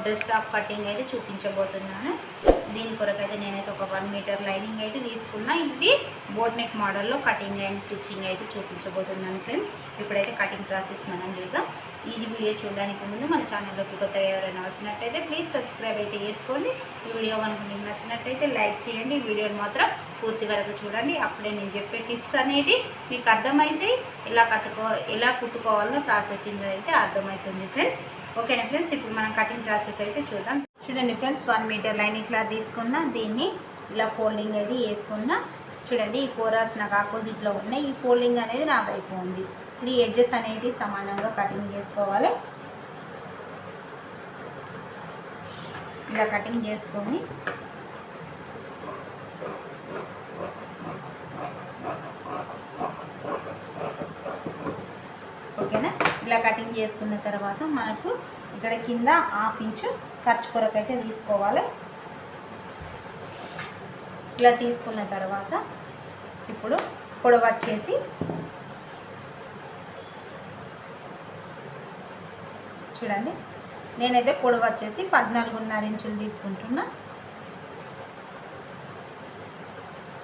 Dress top cutting అయితే చూపించబోతున్నాను. దీని కొరకైతే నేనైతే ఒక 1 మీటర్ లైనింగ్ అయితే తీసుకున్నా. ఇది బోట్ నెక్ మోడల్లో కటింగ్ అండ్ స్టిచ్చింగ్ అయితే చూపించబోతున్నాను ఫ్రెండ్స్. ఇప్పుడైతే కటింగ్ ప్రాసెస్ మనం చూద్దాం. ఈ వీడియో చూడడానికి ముందు మన ఛానల్లోకి కొత్తగా ఎవరైనా వచ్చినట్టయితే ప్లీజ్ సబ్స్క్రైబ్ అయితే చేసుకోండి. ఈ వీడియో కనుక మీకు నచ్చినట్టయితే లైక్ చేయండి. ఈ వీడియోని మాత్రం పూర్తి వరకు చూడండి. అప్పుడే నేను చెప్పే టిప్స్ అనేవి మీకు అర్థమైతే ఎలా కుట్టుకోవాలో ప్రాసెసింగ్ అయితే అర్థమవుతుంది ఫ్రెండ్స్. ఓకేనా ఫ్రెండ్స్, ఇప్పుడు మనం కటింగ్ ప్రాసెస్ అయితే చూద్దాం. చూడండి ఫ్రెండ్స్, 1 మీటర్ లైన్ ఇట్లా తీసుకున్నా, దీన్ని ఇలా ఫోల్డింగ్ అయితే వేసుకున్నా. చూడండి, ఈ కోరాస్ నాకు ఆపోజిట్లో ఉన్నాయి, ఈ ఫోల్డింగ్ అనేది నా వైపు ఉంది. ఇప్పుడు ఈ ఎడ్జెస్ అనేది సమానంగా కటింగ్ చేసుకోవాలి. ఇలా కటింగ్ చేసుకొని ఓకేనా. ఇలా కటింగ్ చేసుకున్న తర్వాత మనకు ఇక్కడ కింద 1/2 ఇంచు ఖర్చు కొరకు అయితే తీసుకోవాలి. ఇలా తీసుకున్న తర్వాత ఇప్పుడు పొడవు వచ్చేసి చూడండి, నేనైతే పొడవు వచ్చేసి 14.5 ఇంచులు తీసుకుంటున్నా.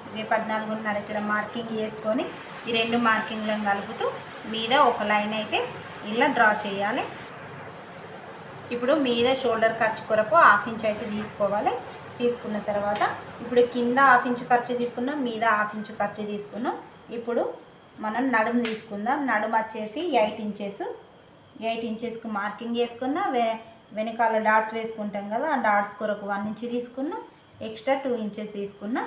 ఇది 14.5 ఇక్కడ మార్కింగ్ చేసుకొని ఈ 2 మార్కింగ్లను కలుపుతూ మీద ఒక లైన్ అయితే ఇలా డ్రా చేయాలి. ఇప్పుడు మీద షోల్డర్ ఖర్చు కొరకు 1/2 ఇంచు అయితే తీసుకోవాలి. తీసుకున్న తర్వాత ఇప్పుడు కింద 1/2 ఇంచు ఖర్చు తీసుకున్నాం, మీద 1/2 ఇంచు ఖర్చు తీసుకున్నాం. ఇప్పుడు మనం నడుము తీసుకుందాం. నడుము వచ్చేసి 8 ఇంచెస్కి మార్కింగ్ చేసుకున్నా. వెనకాల డాట్స్ వేసుకుంటాం కదా, ఆ డాట్స్ కొరకు 1 ఇంచు తీసుకున్నా, ఎక్స్ట్రా 2 ఇంచెస్ తీసుకున్నా.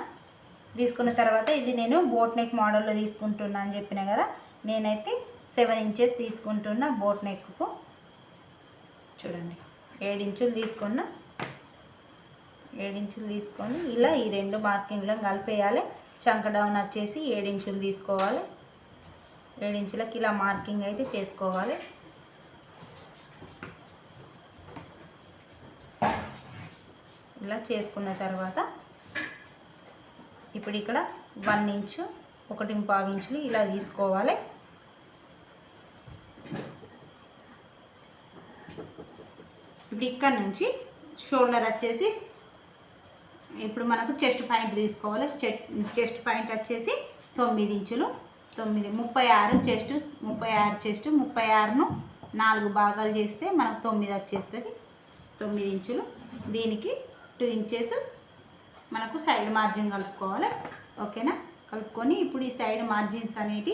తీసుకున్న తర్వాత ఇది నేను బోట్ నెక్ మోడల్లో తీసుకుంటున్నా అని చెప్పిన కదా, నేనైతే 7 ఇంచెస్ తీసుకుంటున్నా బోట్ నెక్కు. చూడండి, 7 ఇంచులు తీసుకున్నా. 7 ఇంచులు తీసుకొని ఇలా ఈ 2 మార్కింగ్లను కలిపేయాలి. చంక డౌన్ వచ్చేసి 7 ఇంచులు తీసుకోవాలి. 7 ఇంచులకి ఇలా మార్కింగ్ అయితే చేసుకోవాలి. ఇలా చేసుకున్న తర్వాత ఇప్పుడు ఇక్కడ 1 ఇంచు 1.5 ఇంచులు ఇలా తీసుకోవాలి. ఇప్పుడు ఇక్కడ నుంచి షోల్డర్ వచ్చేసి ఇప్పుడు మనకు చెస్ట్ పాయింట్ తీసుకోవాలి. చెస్ట్ పాయింట్ వచ్చేసి 9 ఇంచులు. 36 చెస్ట్, 36ను 4 భాగాలు చేస్తే మనకు 9 వచ్చేస్తుంది. 9 ఇంచులు. దీనికి 2 ఇంచెస్ మనకు సైడ్ మార్జిన్ కలుపుకోవాలి. ఓకేనా. కలుపుకొని ఇప్పుడు ఈ సైడ్ మార్జిన్స్ అనేవి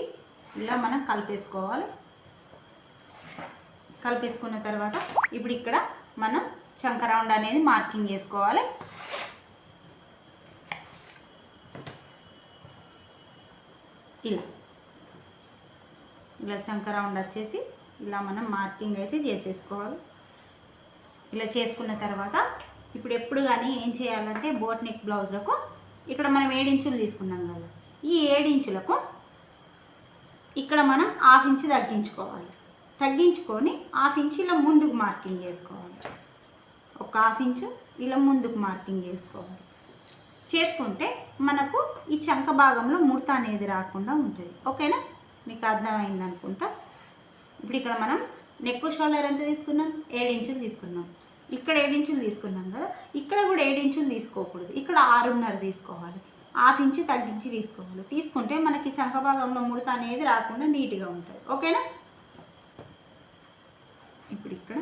ఇలా మనం కలిపేసుకోవాలి. కలిపేసుకున్న తర్వాత ఇప్పుడు ఇక్కడ మనం చంక రౌండ్ అనేది మార్కింగ్ చేసుకోవాలి. ఇలా చంక రౌండ్ వచ్చేసి ఇలా మనం మార్కింగ్ అయితే చేసేసుకోవాలి. ఇలా చేసుకున్న తర్వాత ఇప్పుడు ఎప్పుడు కానీ ఏం చేయాలంటే బోట్ నెక్ బ్లౌజ్లకు ఇక్కడ మనం 7 ఇంచులు తీసుకున్నాం కదా, ఈ 7 ఇంచులకు ఇక్కడ మనం 1/2 ఇంచు తగ్గించుకొని 1/2 ఇంచు ఇలా ముందుకు మార్కింగ్ చేసుకోవాలి. ఒక 1/2 ఇంచు ఇలా ముందుకు మార్కింగ్ చేసుకోవాలి. చేసుకుంటే మనకు ఈ చంక భాగంలో ముడత అనేది రాకుండా ఉంటుంది. ఓకేనా, మీకు అర్థమైంది అనుకుంటా. ఇప్పుడు ఇక్కడ మనం నెక్ షోల్డర్ ఎంత తీసుకున్నాం? 7 ఇంచులు తీసుకున్నాం. ఇక్కడ 7 ఇంచులు తీసుకున్నాం కదా, ఇక్కడ కూడా 7 ఇంచులు తీసుకోకూడదు, ఇక్కడ 6.5 తీసుకోవాలి. 1/2 ఇంచు తగ్గించి తీసుకోవాలి. తీసుకుంటే మనకి చంక భాగంలో ముడత అనేది రాకుండా నీట్గా ఉంటుంది. ఓకేనా. ఇప్పుడు ఇక్కడ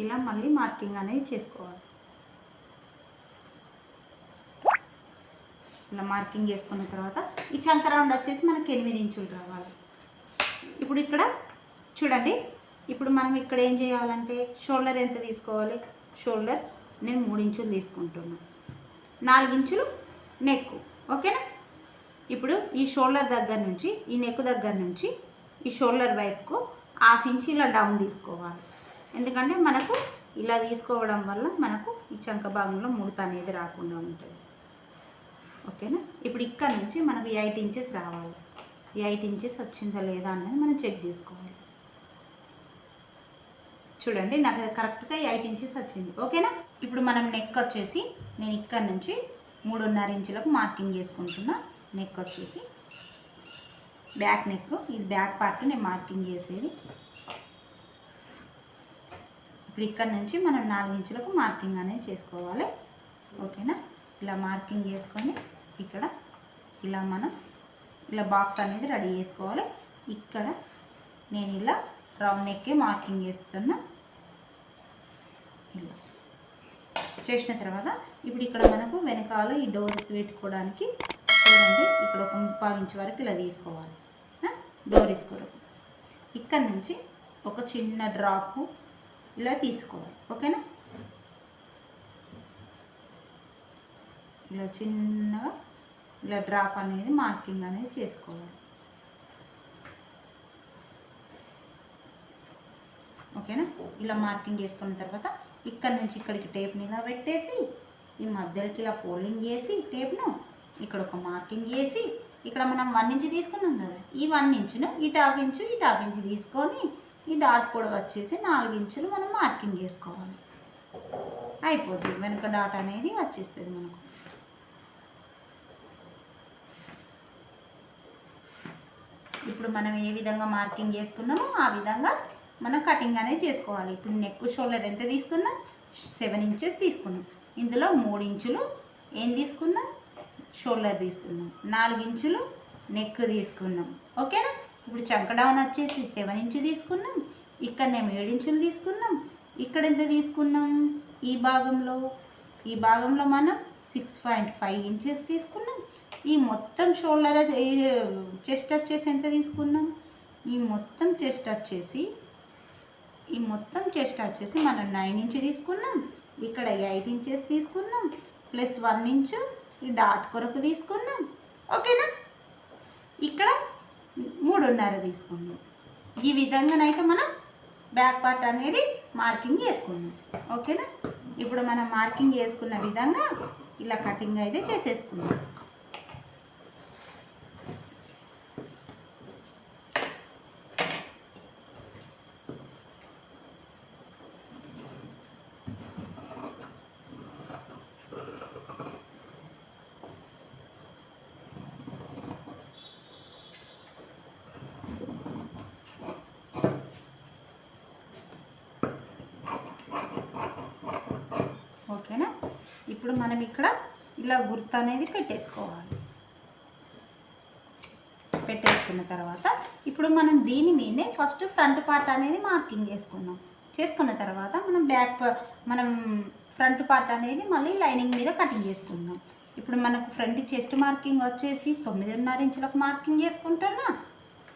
ఇలా మళ్ళీ మార్కింగ్ అనేది చేసుకోవాలి. ఇలా మార్కింగ్ చేసుకున్న తర్వాత ఈ చంక రౌండ్ వచ్చేసి మనకి 8 ఇంచులు రావాలి. ఇప్పుడు ఇక్కడ చూడండి, ఇప్పుడు మనం ఇక్కడ ఏం చేయాలంటే షోల్డర్ ఎంత తీసుకోవాలి? షోల్డర్ నేను 3 ఇంచులు తీసుకుంటున్నాను. 4 ఇంచులు నెక్. ఓకేనా. ఇప్పుడు ఈ షోల్డర్ దగ్గర నుంచి ఈ నెక్ దగ్గర నుంచి ఈ షోల్డర్ వైపుకు 1/2 ఇంచు ఇలా డౌన్ తీసుకోవాలి. ఎందుకంటే మనకు ఇలా తీసుకోవడం వల్ల మనకు ఈ చంక భాగంలో ముడత అనేది రాకుండా ఉంటుంది. ఓకేనా. ఇప్పుడు ఇక్కడ నుంచి మనకు 8 ఇంచెస్ రావాలి. 8 ఇంచెస్ వచ్చిందా లేదా అనేది మనం చెక్ చేసుకోవాలి. చూడండి, నాకు కరెక్ట్గా 8 ఇంచెస్ వచ్చింది. ఓకేనా. ఇప్పుడు మనం నెక్ వచ్చేసి నేను ఇక్కడ నుంచి 3.5 ఇంచులకు మార్కింగ్ చేసుకుంటున్నా. నెక్ వచ్చేసి బ్యాక్ నెక్, ఇది బ్యాక్ పార్ట్ నేను మార్కింగ్ చేసేది. ఇప్పుడు ఇక్కడ నుంచి మనం 4 ఇంచులకు మార్కింగ్ అనేది చేసుకోవాలి. ఓకేనా? ఇలా మార్కింగ్ చేసుకొని ఇక్కడ ఇలా మనం ఇలా బాక్స్ అనేది రెడీ చేసుకోవాలి. ఇక్కడ నేను ఇలా రౌండ్ నెక్కే మార్కింగ్ చేస్తున్నా. ఇలా చేసిన తర్వాత ఇప్పుడు ఇక్కడ మనకు వెనకాల ఈ డోర్స్ పెట్టుకోవడానికి చూడండి, ఇక్కడ ఒక 3/4 ఇంచు వరకు ఇలా తీసుకోవాలి డోరీస్ కొరకు. ఇక్కడ నుంచి ఒక చిన్న డ్రాప్ ఇలా తీసుకోవాలి. ఓకేనా? ఇలా చిన్నగా ఇలా డ్రాప్ అనేది మార్కింగ్ అనేది చేసుకోవాలి. ఓకేనా? ఇలా మార్కింగ్ చేసుకున్న తర్వాత ఇక్కడ నుంచి ఇక్కడికి టేప్ని ఇలా పెట్టేసి ఈ మధ్యలోకి ఇలా ఫోల్డింగ్ చేసి టేప్ను ఇక్కడ ఒక మార్కింగ్ చేసి ఇక్కడ మనం 1 ఇంచు తీసుకున్నాం కదా, ఈ 1 ఇంచును ఇటు 1/2 ఇంచు ఇటు 1/2 ఇంచు తీసుకొని ఈ డాట్ పొడవు వచ్చేసి 4 ఇంచులు మనం మార్కింగ్ చేసుకోవాలి. అయిపోతుంది, వెనుక డాట్ అనేది వచ్చేస్తుంది మనకు. ఇప్పుడు మనం ఏ విధంగా మార్కింగ్ చేసుకున్నామో ఆ విధంగా మనం కటింగ్ అనేది చేసుకోవాలి. ఇప్పుడు నెక్ షోల్డర్ ఎంత తీసుకున్నాం? 7 ఇంచెస్ తీసుకున్నాం. ఇందులో 3 ఇంచులు ఏం తీసుకున్నాం? షోల్డర్ తీసుకున్నాం. 4 ఇంచులు నెక్ తీసుకున్నాం. ఓకేనా? ఇప్పుడు చంక డౌన్ వచ్చేసి 7 ఇంచు తీసుకున్నాం. ఇక్కడనేమో 7 ఇంచులు తీసుకున్నాం. ఇక్కడ ఎంత తీసుకున్నాం? ఈ భాగంలో మనం 6.5 ఇంచెస్ తీసుకున్నాం. ఈ మొత్తం షోల్డర్ చెస్ట్ వచ్చేసి ఎంత తీసుకున్నాం? ఈ మొత్తం చెస్ట్ వచ్చేసి మనం 9 ఇంచు తీసుకున్నాం. ఇక్కడ 8 ఇంచెస్ తీసుకున్నాం ప్లస్ 1 ఇంచు ఈ డాట్ కొరకు తీసుకున్నాం. ఓకేనా? ఇక్కడ 3.5 తీసుకున్నాం. ఈ విధంగానైతే మనం బ్యాక్ పార్ట్ అనేది మార్కింగ్ చేసుకున్నాం. ఓకేనా? ఇప్పుడు మనం మార్కింగ్ చేసుకున్న విధంగా ఇలా కటింగ్ అయితే చేసేసుకున్నాం. ఓకేనా? ఇప్పుడు మనం ఇక్కడ ఇలా గుర్తు అనేది పెట్టేసుకున్న తర్వాత ఇప్పుడు మనం దీని మీదే ఫస్ట్ ఫ్రంట్ పార్ట్ అనేది మార్కింగ్ చేసుకున్న తర్వాత మనం ఫ్రంట్ పార్ట్ అనేది మళ్ళీ లైనింగ్ మీద కటింగ్ చేసుకుందాం. ఇప్పుడు మనకు ఫ్రంట్ చెస్ట్ మార్కింగ్ వచ్చేసి 9.5 ఇంచులకు మార్కింగ్ చేసుకుంటున్నా.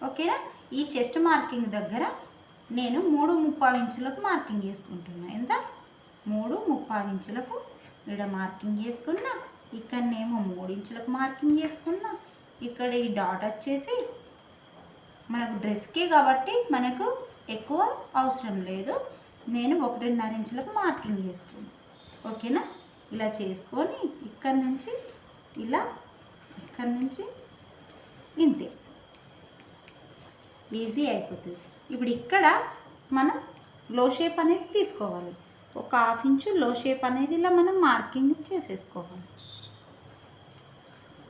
ఓకేనా? ఈ చెస్ట్ మార్కింగ్ దగ్గర నేను 3.25 ఇంచులకు మార్కింగ్ చేసుకుంటున్నా. ఎంత? 3.25 ఇంచులకు ఇక్కడ మార్కింగ్ చేసుకున్నా. ఇక్కడనేమో 3 ఇంచులకు మార్కింగ్ చేసుకున్నా. ఇక్కడ ఈ డాట్ వచ్చేసి మనకు డ్రెస్కే కాబట్టి మనకు ఎక్కువ అవసరం లేదు, నేను 1.5 ఇంచులకు మార్కింగ్ చేసుకున్నాను. ఓకేనా? ఇలా చేసుకొని ఇక్కడ నుంచి ఇంతే, ఈజీ అయిపోతుంది. ఇప్పుడు ఇక్కడ మనం లో షేప్ అనేది తీసుకోవాలి. ఒక 1/2 ఇంచు లో షేప్ అనేది ఇలా మనం మార్కింగ్ చేసేసుకోవాలి.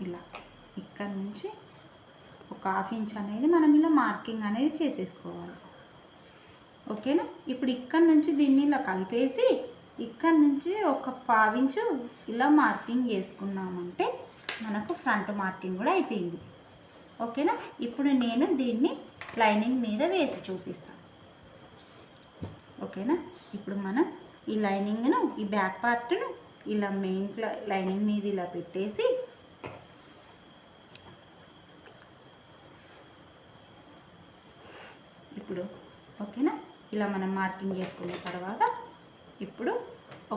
ఇలా ఇక్కడ నుంచి ఒక 1/2 ఇంచ్ అనేది మనం ఇలా మార్కింగ్ అనేది చేసేసుకోవాలి. ఓకేనా? ఇప్పుడు ఇక్కడ నుంచి దీన్ని ఇలా కలిపేసి ఇక్కడ నుంచి ఒక 1/2 ఇంచు ఇలా మార్కింగ్ చేసుకున్నామంటే మనకు ఫ్రంట్ మార్కింగ్ కూడా అయిపోయింది. ఓకేనా? ఇప్పుడు నేను దీన్ని లైనింగ్ మీద వేసి చూపిస్తాను. ఓకేనా? ఇప్పుడు మనం ఈ లైనింగ్ను ఈ బ్యాక్ పార్ట్ను ఇలా మెయిన్ లైనింగ్ మీద ఇలా పెట్టేసి ఇప్పుడు ఓకేనా, ఇలా మనం మార్కింగ్ చేసుకున్న తర్వాత ఇప్పుడు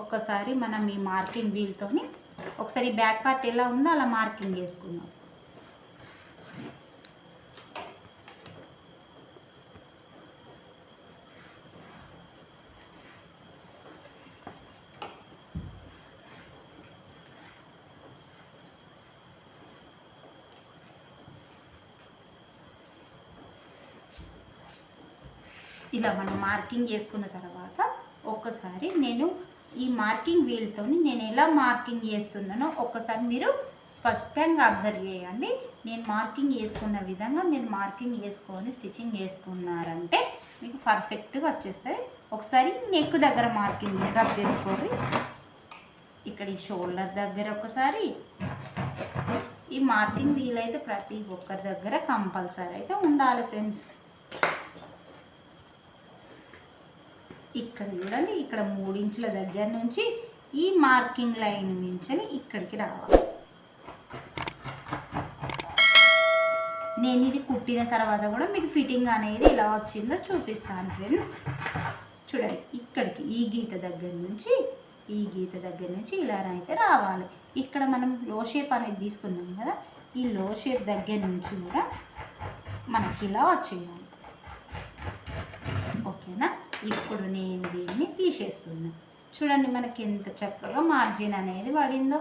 ఒక్కసారి మనం ఈ మార్కింగ్ వీల్తోని ఒకసారి బ్యాక్ పార్ట్ ఎలా ఉందో అలా మార్కింగ్ చేసుకుందాం. ఇలా మనం మార్కింగ్ చేసుకున్న తర్వాత ఒక్కసారి నేను ఈ మార్కింగ్ వీల్తో నేను ఎలా మార్కింగ్ చేస్తున్నానో ఒక్కసారి మీరు స్పష్టంగా అబ్జర్వ్ చేయండి. నేను మార్కింగ్ చేసుకున్న విధంగా మీరు మార్కింగ్ చేసుకొని స్టిచ్చింగ్ చేసుకున్నారంటే మీకు పర్ఫెక్ట్గా వచ్చేస్తాయి. ఒకసారి నెక్ దగ్గర మార్కింగ్ రబ్ చేసుకోండి. ఇక్కడ ఈ షోల్డర్ దగ్గర ఒకసారి ఈ మార్కింగ్ వీలైతే ప్రతి ఒక్కరి దగ్గర కంపల్సరీ అయితే ఉండాలి ఫ్రెండ్స్. ఇక్కడ చూడండి, ఇక్కడ 3 ఇంచుల దగ్గర నుంచి ఈ మార్కింగ్ లైన్ నుంచి ఇక్కడికి రావాలి. నేను ఇది కుట్టిన తర్వాత కూడా మీకు ఫిట్టింగ్ అనేది ఎలా వచ్చిందో చూపిస్తాను ఫ్రెండ్స్. చూడండి, ఇక్కడికి ఈ గీత దగ్గర నుంచి ఇలానైతే రావాలి. ఇక్కడ మనం లో షేప్ అనేది తీసుకున్నాం కదా, ఈ లో షేప్ దగ్గర నుంచి కూడా మనకి ఇలా వచ్చేయాలి. ఓకేనా? ఇప్పుడు నేను దీన్ని తీసేస్తున్నా. చూడండి మనకి ఎంత చక్కగా మార్జిన్ అనేది పడిందో.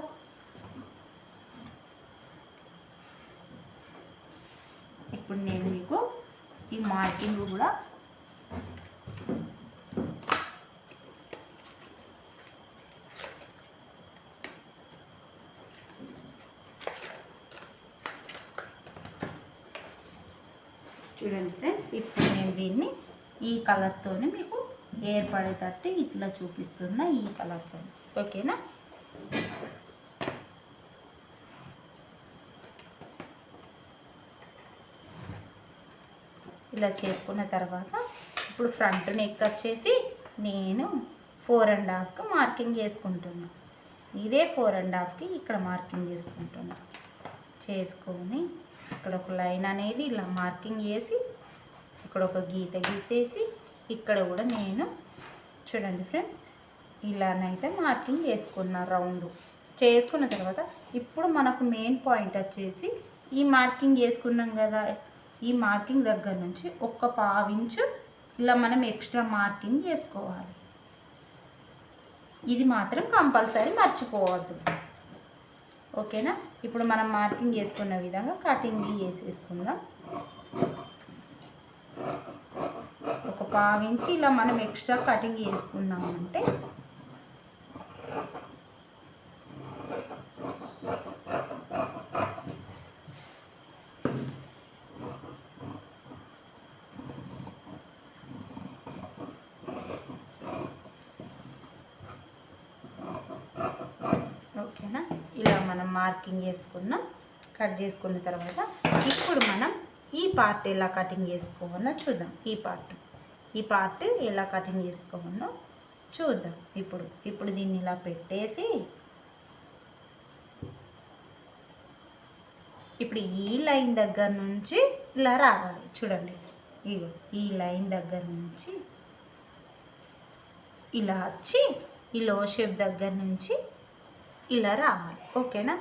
ఇప్పుడు నేను మీకు ఈ మార్కింగ్ కూడా చూడండి ఫ్రెండ్స్, ఇప్పుడు నేను దీన్ని ఈ కలర్తోనే మీకు ఏర్పడేటట్టు ఇట్లా చూపిస్తున్నా, ఈ కలర్తో. ఓకేనా? ఇలా చేసుకున్న తర్వాత ఇప్పుడు ఫ్రంట్ నెక్ వచ్చేసి నేను 4.5కి మార్కింగ్ చేసుకుంటున్నా. ఇదే 4.5కి ఇక్కడ మార్కింగ్ చేసుకుంటున్నా. చేసుకొని ఇక్కడ ఒక లైన్ అనేది ఇలా మార్కింగ్ చేసి ఇక్కడ ఒక గీత గీసేసి ఇక్కడ కూడా నేను చూడండి ఫ్రెండ్స్ ఇలానైతే మార్కింగ్ చేసుకున్నా. రౌండ్ చేసుకున్న తర్వాత ఇప్పుడు మనకు మెయిన్ పాయింట్ వచ్చేసి ఈ మార్కింగ్ చేసుకున్నాం కదా, ఈ మార్కింగ్ దగ్గర నుంచి 1/4 ఇంచు ఇలా మనం ఎక్స్ట్రా మార్కింగ్ చేసుకోవాలి. ఇది మాత్రం కంపల్సరీ మర్చిపోవద్దు. ఓకేనా? ఇప్పుడు మనం మార్కింగ్ చేసుకున్న విధంగా కటింగ్ చేసేసుకుందాం. 1/4 ఇంచు ఇలా మనం ఎక్స్ట్రా కటింగ్ చేసుకున్నామంటే ఓకేనా? ఇలా మనం మార్కింగ్ చేసుకున్నాం. కట్ చేసుకున్న తర్వాత ఇప్పుడు మనం ఈ పార్ట్ ఎలా కటింగ్ చేసుకోవాలో చూద్దాం. ఈ పార్ట్ ఎలా కటింగ్ చేసుకోవాలో చూద్దాం. ఇప్పుడు దీన్ని ఇలా పెట్టేసి ఇప్పుడు ఈ లైన్ దగ్గర నుంచి ఇలా రావాలి. చూడండి, ఇగో ఈ లైన్ దగ్గర నుంచి ఇలా వచ్చి ఈ లో షేప్ దగ్గర నుంచి ఇలా రావాలి. ఓకేనా?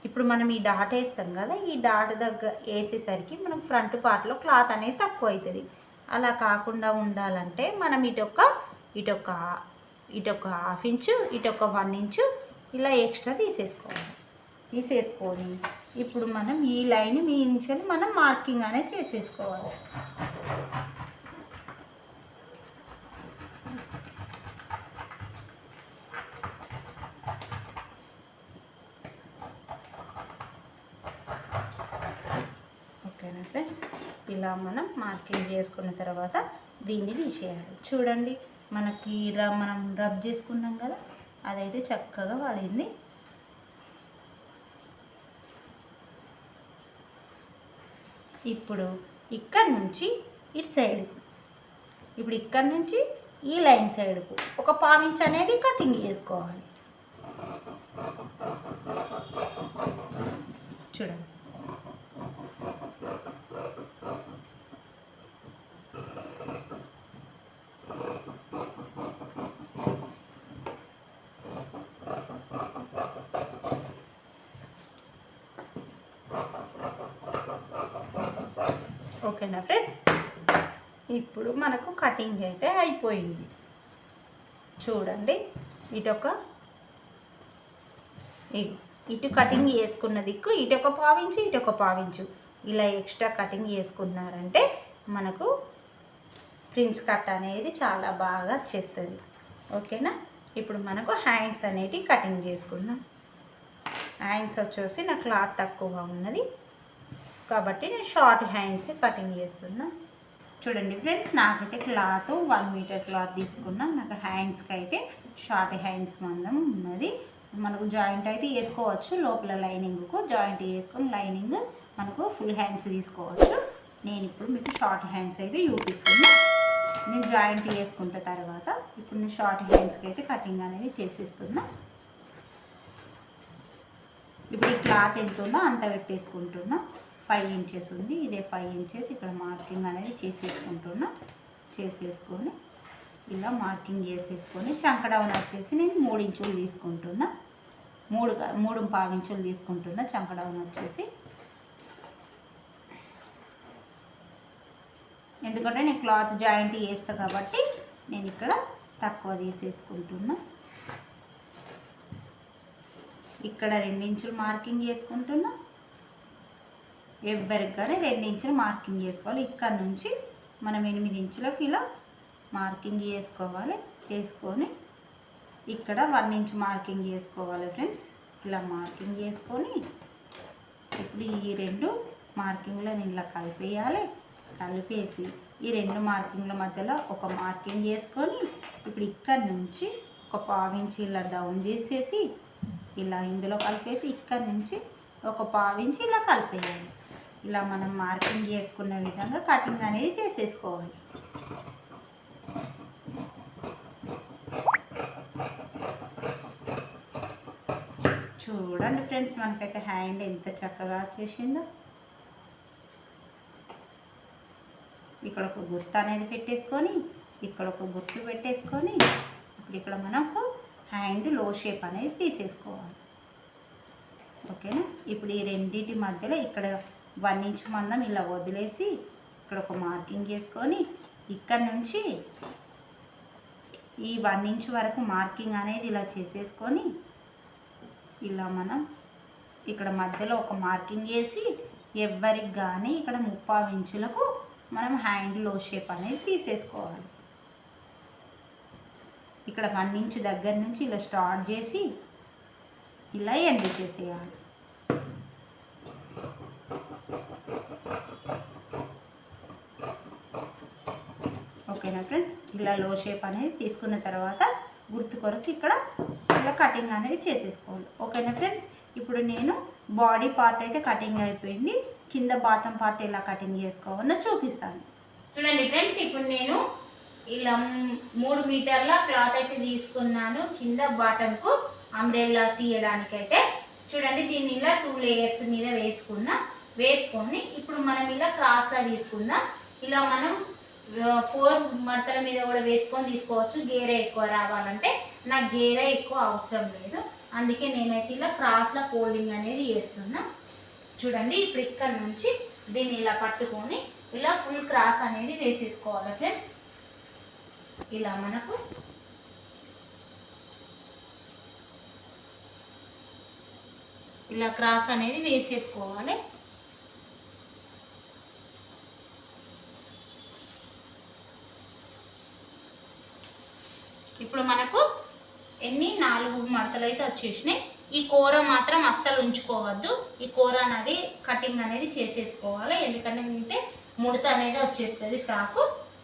ఇప్పుడు మనం ఈ డాట్ వేస్తాం కదా, ఈ డాట్ దగ్గర వేసేసరికి మనం ఫ్రంట్ పార్ట్లో క్లాత్ అనేది తక్కువ అవుతుంది. అలా కాకుండా ఉండాలంటే మనం ఇటొక 1/2 ఇంచు, ఇటొక 1 ఇంచు ఇలా ఎక్స్ట్రా తీసేసుకొని ఇప్పుడు మనం ఈ లైన్ నుంచి మనం మార్కింగ్ అనేది చేసేసుకోవాలి. ఓకేనా ఫ్రెండ్స్? ఇలా మనం మార్కింగ్ చేసుకున్న తర్వాత దీన్ని తీసేయాలి. చూడండి, మనకి మనం రబ్ చేసుకున్నాం కదా, అదైతే చక్కగా పడింది. ఇప్పుడు ఇక్కడ నుంచి ఇటు సైడ్కు, ఇప్పుడు ఇక్కడ నుంచి ఈ లైన్ సైడ్కు 1/4 ఇంచ్ అనేది కటింగ్ చేసుకోవాలి. చూడండి, ఓకేనా ఫ్రెండ్స్? ఇప్పుడు మనకు కటింగ్ అయితే అయిపోయింది. చూడండి, ఇటు కటింగ్ చేసుకున్న దిక్కు ఇటు 1/4 ఇంచు, ఇటు 1/4 ఇంచు ఇలా ఎక్స్ట్రా కటింగ్ చేసుకున్నారంటే మనకు ప్రిన్స్ కట్ అనేది చాలా బాగా వచ్చేస్తుంది. ఓకేనా? ఇప్పుడు మనకు హ్యాండ్స్ అనేటివి కటింగ్ చేసుకుందాం. హ్యాండ్స్ వచ్చేసి నా క్లాత్ తక్కువగా ఉన్నది కాబట్టి నేను షార్ట్ హ్యాండ్స్ కటింగ్ చేస్తున్నా. చూడండి ఫ్రెండ్స్, నాకైతే క్లాత్ 1 మీటర్ క్లాత్ తీసుకున్నా. నాకు హ్యాండ్స్కి అయితే షార్ట్ హ్యాండ్స్ మందం ఉన్నది. మనకు జాయింట్ అయితే వేసుకోవచ్చు, లోపల లైనింగ్కు జాయింట్ వేసుకొని లైనింగ్ మనకు ఫుల్ హ్యాండ్స్ తీసుకోవచ్చు. నేను ఇప్పుడు మీకు షార్ట్ హ్యాండ్స్ అయితే చూపిస్తున్నా. నేను జాయింట్ వేసుకుంట తర్వాత ఇప్పుడు నేను షార్ట్ హ్యాండ్స్కి అయితే కటింగ్ అనేది చేసేస్తున్నా. ఇప్పుడు ఈ క్లాత్ ఎంత ఉందో అంత పెట్టేసుకుంటున్నా. 5 ఇంచెస్ ఉంది, ఇదే 5 ఇంచెస్ ఇక్కడ మార్కింగ్ అనేది చేసేసుకొని ఇలా మార్కింగ్ చేసేసుకొని చంక డౌన్ వచ్చేసి నేను 3 ఇంచులు తీసుకుంటున్నా. 3.5 ఇంచులు తీసుకుంటున్నా చంక డౌన్ వచ్చేసి. ఎందుకంటే నేను క్లాత్ జాయింట్ చేస్తా కాబట్టి నేను ఇక్కడ తక్కువ తీసేసుకుంటున్నా. ఇక్కడ 2 ఇంచులు మార్కింగ్ చేసుకుంటున్నా. ఎవరికి కానీ 2 ఇంచులు మార్కింగ్ చేసుకోవాలి. ఇక్కడ నుంచి మనం 8 ఇంచులకు ఇలా మార్కింగ్ చేసుకోవాలి. చేసుకొని ఇక్కడ 1 ఇంచ్ మార్కింగ్ చేసుకోవాలి ఫ్రెండ్స్. ఇలా మార్కింగ్ చేసుకొని ఇప్పుడు ఈ 2 మార్కింగ్లను ఇలా కలిపేయాలి. కలిపేసి ఈ 2 మార్కింగ్ల మధ్యలో ఒక మార్కింగ్ చేసుకొని ఇప్పుడు ఇక్కడ నుంచి ఒక 1/2 ఇంచ్ ఇలా డౌన్ చేసేసి ఇలా ఇందులో కలిపేసి ఇక్కడ నుంచి ఒక 1/2 ఇంచ్ ఇలా కలిపేయాలి. ఇలా మనం మార్కింగ్ చేసుకున్న విధంగా కటింగ్ అనేది చేసేసుకోవాలి. చూడండి ఫ్రెండ్స్, మనకైతే హ్యాండ్ ఎంత చక్కగా వచ్చేసిందో. ఇక్కడ ఒక గుర్తు అనేది పెట్టేసుకొని ఇక్కడ ఒక గుర్తు పెట్టేసుకొని ఇప్పుడు ఇక్కడ మనకు హ్యాండ్ లో షేప్ అనేది తీసేసుకోవాలి. ఓకేనా? ఇప్పుడు ఈ రెండింటి మధ్యలో ఇక్కడ 1 ఇంచ్ మందం ఇలా వదిలేసి ఇక్కడ ఒక మార్కింగ్ చేసుకొని ఇక్కడ నుంచి ఈ 1 ఇంచ్ వరకు మార్కింగ్ అనేది ఇలా చేసేసుకొని ఇలా మనం ఇక్కడ మధ్యలో ఒక మార్కింగ్ చేసి ఎవరికి కానీ ఇక్కడ 3/4 ఇంచులకు మనం హ్యాండ్ లో షేప్ అనేది తీసేసుకోవాలి. ఇక్కడ 1 ఇంచ్ దగ్గర నుంచి ఇలా స్టార్ట్ చేసి ఇలా ఎండ్ చేసేయాలి. ఓకేనా ఫ్రెండ్స్? ఇలా లో షేప్ అనేది తీసుకున్న తర్వాత గుర్తు కొరకు ఇక్కడ ఇలా కటింగ్ అనేది చేసేసుకోవాలి. ఓకేనా ఫ్రెండ్స్? ఇప్పుడు నేను బాడీ పార్ట్ అయితే కటింగ్ అయిపోయింది. కింద బాటమ్ పార్ట్ ఎలా కటింగ్ చేసుకోవాలో చూపిస్తాను. చూడండి ఫ్రెండ్స్, ఇప్పుడు నేను ఇలా 3 మీటర్ల క్లాత్ అయితే తీసుకున్నాను. కింద బాటంకు అంబ్రెల్లా తీయడానికైతే చూడండి, దీన్ని ఇలా 2 లేయర్స్ మీద వేసుకొని ఇప్పుడు మనం ఇలా క్రాస్లా తీసుకుందాం. ఇలా మనం 4 మడతల మీద కూడా వేసుకొని తీసుకోవచ్చు. గేర ఎక్కువ రావాలంటే నాకు గేర ఎక్కువ అవసరం లేదు, అందుకే నేనైతే ఇలా క్రాస్లా ఫోల్డింగ్ అనేది చేస్తున్నా. చూడండి, ఇప్పుడు ఇక్కడ నుంచి దీన్ని ఇలా పట్టుకొని ఇలా ఫుల్ క్రాస్ అనేది వేసేసుకోవాలి ఫ్రెండ్స్. ఇలా మనకు ఇలా క్రాస్ అనేది వేసేసుకోవాలి. ఇప్పుడు మనకు 4 మడతలు అయితే వచ్చేసినాయి. ఈ కూర మాత్రం అస్సలు ఉంచుకోవద్దు. ఈ కూర అనేది కటింగ్ అనేది చేసేసుకోవాలి. ఎందుకంటే తింటే ముడత అనేది వచ్చేస్తుంది ఫ్రాకు.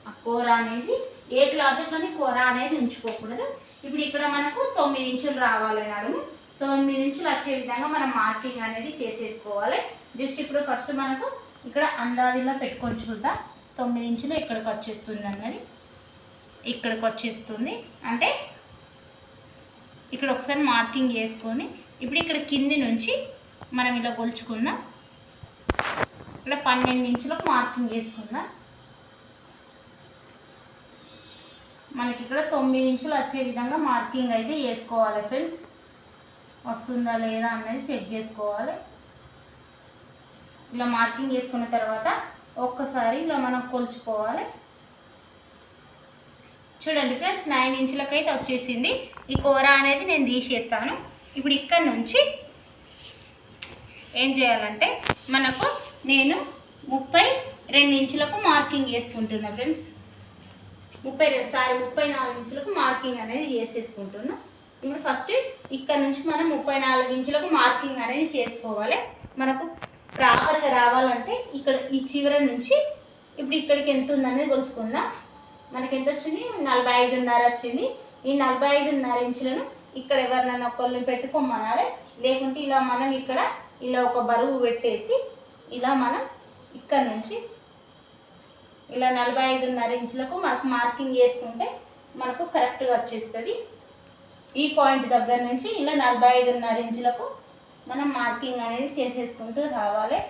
ఆ కూర అనేది ఏ క్లాత్ కానీ కూర అనేది ఉంచుకోకూడదు. ఇప్పుడు ఇక్కడ మనకు 9 ఇంచులు రావాలి నడుము. 9 ఇంచులు వచ్చే విధంగా మనం మార్కింగ్ అనేది చేసేసుకోవాలి. జస్ట్ ఇప్పుడు ఫస్ట్ మనకు ఇక్కడ అందాదిలో పెట్టుకొని చూద్దాం. 9 ఇంచులు ఎక్కడికి వచ్చేస్తుంది అన్నది ఇక్కడికి వచ్చేస్తుంది. అంటే ఇక్కడ ఒకసారి మార్కింగ్ చేసుకొని ఇప్పుడు ఇక్కడ కింది నుంచి మనం ఇలా కొలుచుకుందాం. ఇక్కడ 12 ఇంచులకు మార్కింగ్ చేసుకుందాం. మనకి ఇక్కడ 9 ఇంచులు వచ్చే విధంగా మార్కింగ్ అయితే వేసుకోవాలి ఫ్రెండ్స్. వస్తుందా లేదా అనేది చెక్ చేసుకోవాలి. ఇలా మార్కింగ్ చేసుకున్న తర్వాత ఒక్కసారి ఇలా మనం కొలుచుకోవాలి. చూడండి ఫ్రెండ్స్, 9 ఇంచులకైతే వచ్చేసింది. ఈ కూర అనేది నేను తీసేస్తాను. ఇప్పుడు ఇక్కడ నుంచి ఏం చేయాలంటే మనకు నేను 32 ఇంచులకు మార్కింగ్ చేసుకుంటున్నా ఫ్రెండ్స్. 34 ఇంచులకు మార్కింగ్ అనేది చేసేసుకుంటున్నా. ఇప్పుడు ఫస్ట్ ఇక్కడ నుంచి మనం 34 ఇంచులకు మార్కింగ్ అనేది చేసుకోవాలి. మనకు ప్రాపర్గా రావాలంటే ఇక్కడ ఈ చివర నుంచి ఇప్పుడు ఇక్కడికి ఎంత ఉందనేది కొలుసుకుందాం. మనకి ఎంత వచ్చింది? 45.5 వచ్చింది. ఈ 45.5 ఇంచులను ఇక్కడ ఎవరినైనా ఒకళ్ళని పెట్టుకోమనాలి. లేకుంటే ఇలా మనం ఇక్కడ ఇలా ఒక బరువు పెట్టేసి ఇలా మనం ఇక్కడ నుంచి ఇలా 45.5 ఇంచులకు మనకు మార్కింగ్ చేసుకుంటే మనకు కరెక్ట్గా వచ్చేస్తుంది. ఈ పాయింట్ దగ్గర నుంచి ఇలా 45.5 ఇంచులకు మనం మార్కింగ్ అనేది చేసేసుకుంటూ రావాలి.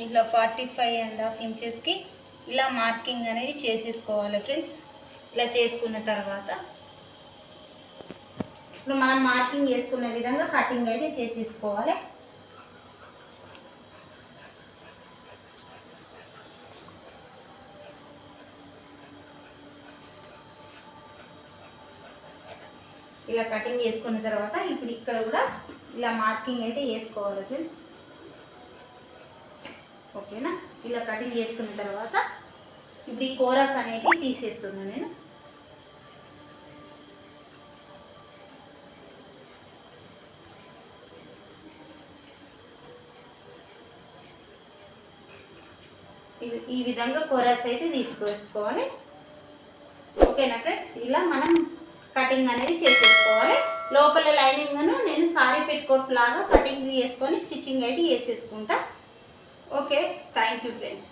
ఇలా 45.5 ఇంచెస్కి ఇలా మార్కింగ్ అనేది చేసేసుకోవాలి ఫ్రెండ్స్. ఇలా చేసుకున్న తర్వాత ఇప్పుడు మనం మార్కింగ్ చేసుకునే విధంగా కటింగ్ అయితే చేసేసుకోవాలి. ఇలా కటింగ్ చేసుకున్న తర్వాత ఇప్పుడు ఇక్కడ కూడా ఇలా మార్కింగ్ అయితే వేసుకోవాలి ఫ్రెండ్స్. ఓకేనా? ఇలా కటింగ్ చేసుకున్న తర్వాత ఇప్పుడు ఈ కోరస్ అనేవి తీసేస్తున్నాను నేను. ఈ విధంగా కోరస్ అయితే తీసుకోవాలి. ఓకేనా ఫ్రెండ్స్? ఇలా మనం కటింగ్ అనేది చేసేసుకోవాలి. లోపల లైనింగ్ను నేను సారీ పెట్టుకోట్ లాగా కటింగ్ చేసుకొని స్టిచ్చింగ్ అయితే వేసేసుకుంటా. Okay, thank you friends.